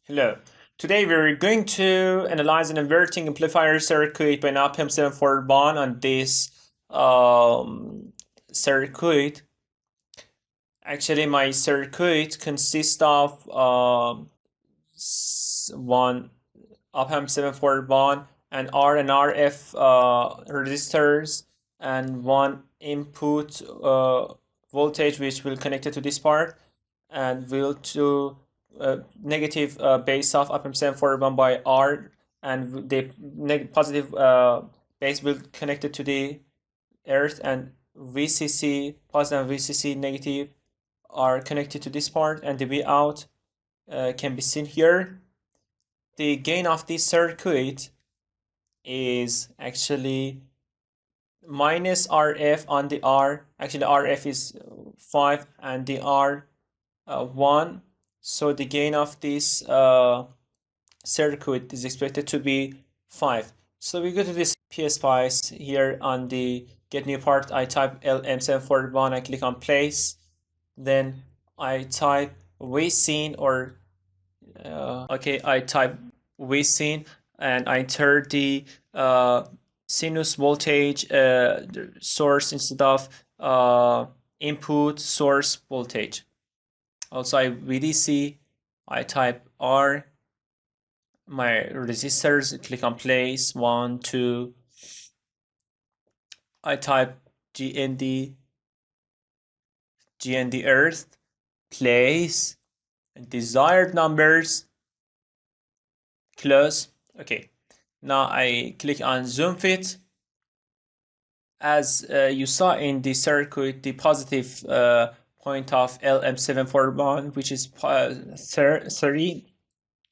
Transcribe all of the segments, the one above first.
Hello. Today we're going to analyze an inverting amplifier circuit by an op-amp 741 on this circuit. Actually, my circuit consists of one op-amp 741 and R and RF resistors and one input voltage which will connect it to this part and will to negative base of op-amp 741 by R, and the positive base will connect it to the earth, and VCC positive and VCC negative are connected to this part, and the V out can be seen here. The gain of this circuit is actually minus RF on the R. Actually, RF is 5 and the R 1. So the gain of this circuit is expected to be 5. So we go to this PSpice here on the get new part. I type LM741, I click on place, then I type vscene or I type vscene and I enter the sinus voltage source instead of input source voltage. Also, I VDC, I type R, my resistors, click on place, 1, 2. I type GND earth, place, desired numbers, close. Okay, now I click on zoom fit. As you saw in the circuit, the positive point of LM741, which is 30,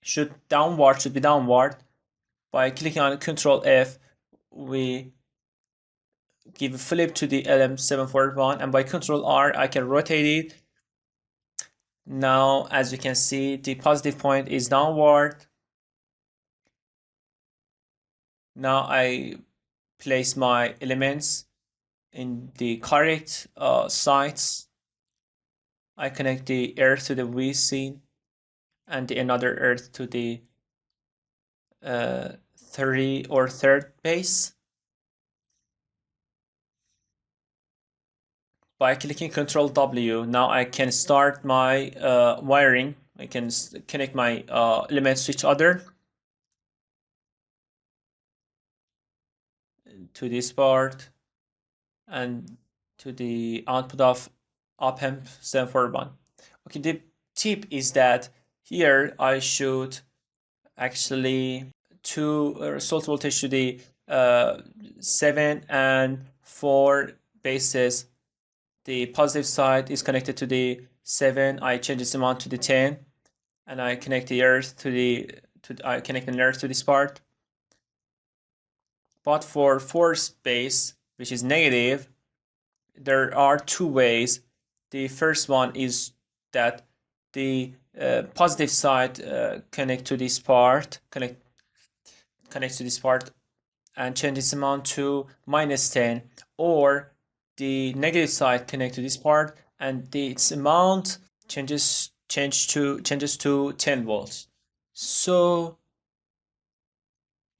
should be downward. By clicking on Control F, we give a flip to the LM741, and by Control R, I can rotate it. Now, as you can see, the positive point is downward. Now I place my elements in the correct sites. I connect the earth to the vscene and another earth to the 30 or third base. By clicking Control W, now I can start my wiring. I can connect my elements to each other, to this part, and to the output of op-amp 741. Okay, the tip is that here I should actually source voltage to the 7 and 4 bases. The positive side is connected to the 7. I change this amount to the 10, and I connect the earth I connect the earth to this part. But for fourth base, which is negative, there are two ways. The first one is that the positive side connects to this part and change this amount to minus 10, or the negative side connect to this part and its amount changes to 10 volts. So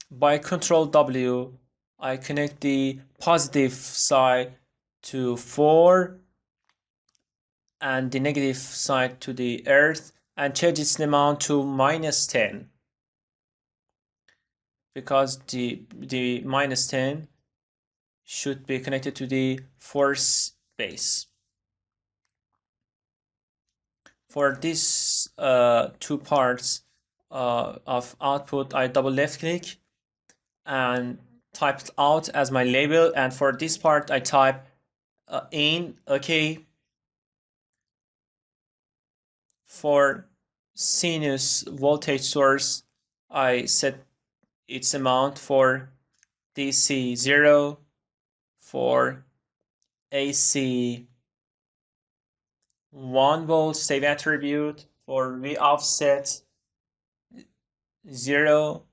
by Control W, I connect the positive side to 4 and the negative side to the earth and change its amount to minus 10, because the minus 10 should be connected to the fourth base. For these two parts of output, I double left click and type out as my label, and for this part I type in. Okay. For sinus voltage source, I set its amount for DC 0, for AC 1 volt save attribute, for V offset 0,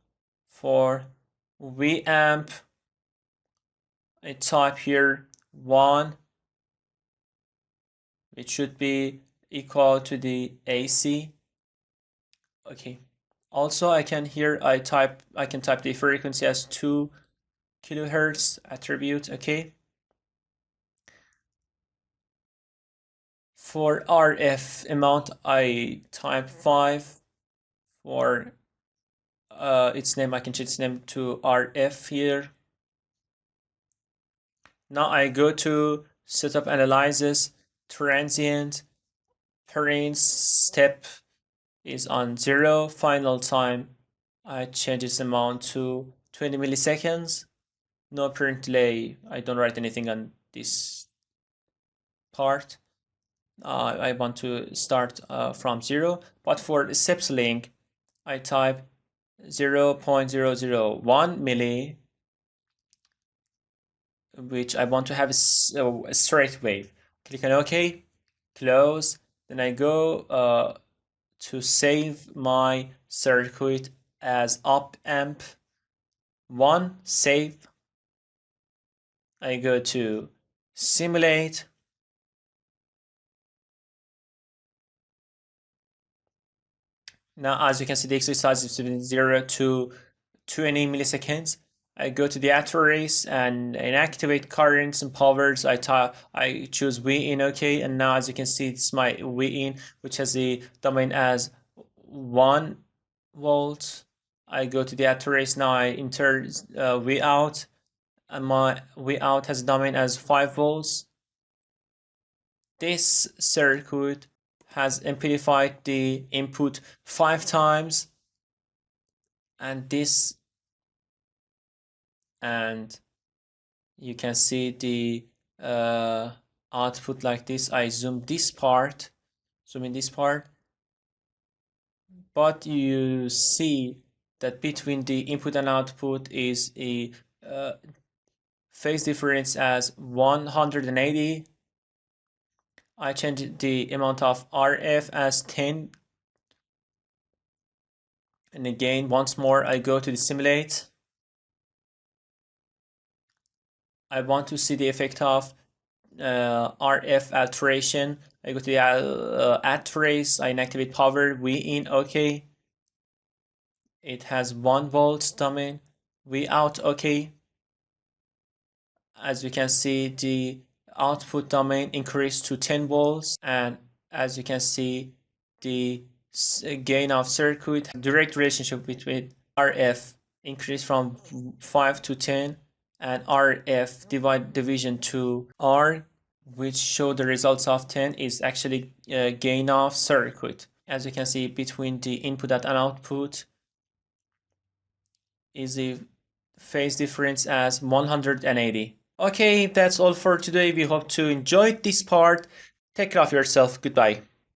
for V amp I type here 1, it should be equal to the AC. Okay, Also, I can type the frequency as 2 kilohertz attribute. Okay. For RF amount, I type 5. For its name, I can change its name to RF here. Now I go to setup analysis, transient, parent step is on 0, final time. I change its amount to 20 milliseconds. No parent delay. I don't write anything on this part. I want to start from 0, but for the steps link, I type 0.001 milli, which I want to have a straight wave. Click on OK, close. Then I go to save my circuit as op amp 1, save. I go to simulate. Now, as you can see, the exercise is between 0 to 20 milliseconds. I go to the auto race and inactivate currents and powers. I choose V in OK, and now as you can see, it's my V in, which has the domain as 1 volt. I go to the auto race. Now I enter V out, and my V out has a domain as 5 volts. This circuit has amplified the input 5 times, and you can see the output like this. I zoom in this part, but you see that between the input and output is a phase difference as 180. I change the amount of RF as 10. And again, once more, I go to the simulate. I want to see the effect of RF alteration. I go to the add trace. I inactivate power. V in, OK. It has 1 volt domain. V out, OK. As you can see, the output domain increased to 10 volts, and as you can see, the gain of circuit direct relationship between RF increased from 5 to 10, and RF division to R, which show the results of 10, is actually gain of circuit. As you can see, between the input and output is a phase difference as 180. Okay, that's all for today. We hope to enjoy this part. Take care of yourself. Goodbye.